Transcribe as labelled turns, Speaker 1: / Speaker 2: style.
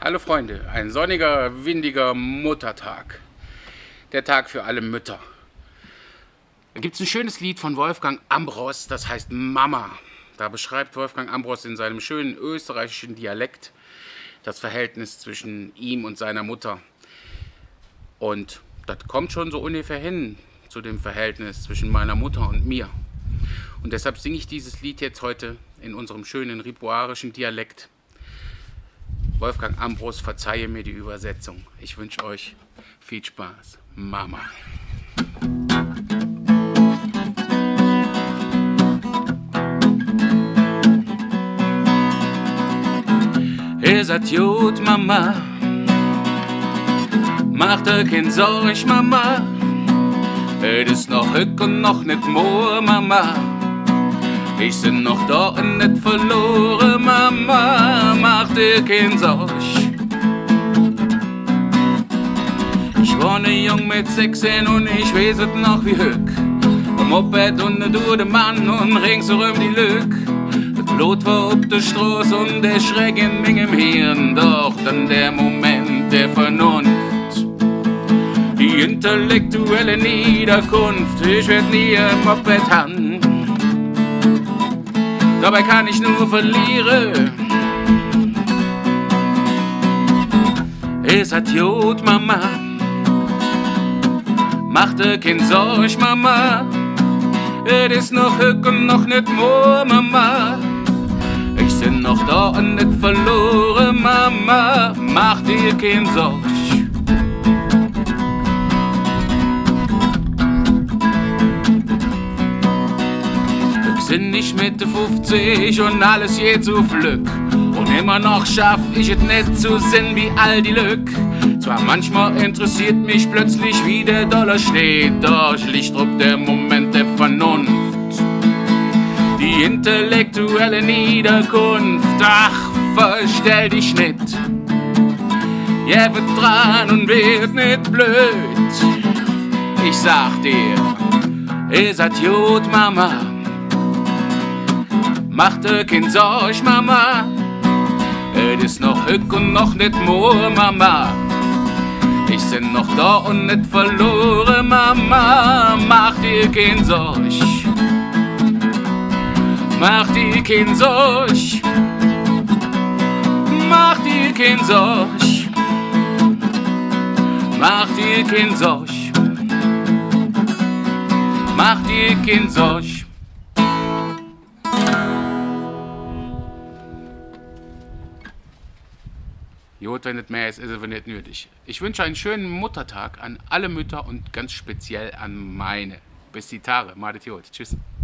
Speaker 1: Hallo Freunde, ein sonniger, windiger Muttertag. Der Tag für alle Mütter. Da gibt es ein schönes Lied von Wolfgang Ambros, das heißt Mama. Da beschreibt Wolfgang Ambros in seinem schönen österreichischen Dialekt das Verhältnis zwischen ihm und seiner Mutter. Und das kommt schon so ungefähr hin zu dem Verhältnis zwischen meiner Mutter und mir. Und deshalb singe ich dieses Lied jetzt heute in unserem schönen ripuarischen Dialekt. Wolfgang Ambros, verzeihe mir die Übersetzung. Ich wünsche euch viel Spaß. Mama. Ihr seid gut, Mama. Macht euch kein Sorge, Mama. Es ist noch Hück und noch nicht Moor, Mama. Ich bin noch da und nicht verloren, Mama. Macht dir kein Sorge. Ich war ne Jung mit 16 und ich weiß es noch wie Hück. Am Moped und ne Dude Mann und ringsherum die Lück. Das Blut war auf der Straße und der Schreck in meinem Hirn. Doch dann der Moment der Vernunft. Die intellektuelle Niederkunft. Ich werd nie im Moped haben. Dabei kann ich nur verlieren. Ihr seid gut, Mama. Macht dir kein Sorge, Mama. Es ist noch Hück und noch nicht Moor, Mama. Ich bin noch da und nicht verloren, Mama. Macht dir kein Sorge. Sind nicht Mitte 50 und alles geht so flück. Und immer noch schaff ich es nicht zu sehen wie all die Lück. Zwar manchmal interessiert mich plötzlich, wie der Dollar steht, doch liegt ob der Moment der Vernunft. Die intellektuelle Niederkunft, ach, verstell dich nicht. Ja, wird dran und wird nicht blöd. Ich sag dir, ihr seid gut, Mama. Macht dir kein Sorge, Mama. Es ist noch Hück und noch nicht Moor, Mama. Ich bin noch da und nicht verloren, Mama. Mach dir kein Sorge. Mach dir kein Sorge. Mach dir kein Sorge. Mach dir kein Sorge. Mach dir kein Sorge. Jod, wenn nicht mehr ist, ist es nicht nötig. Ich wünsche einen schönen Muttertag an alle Mütter und ganz speziell an meine. Bis die Tage. Madet Jod. Tschüss.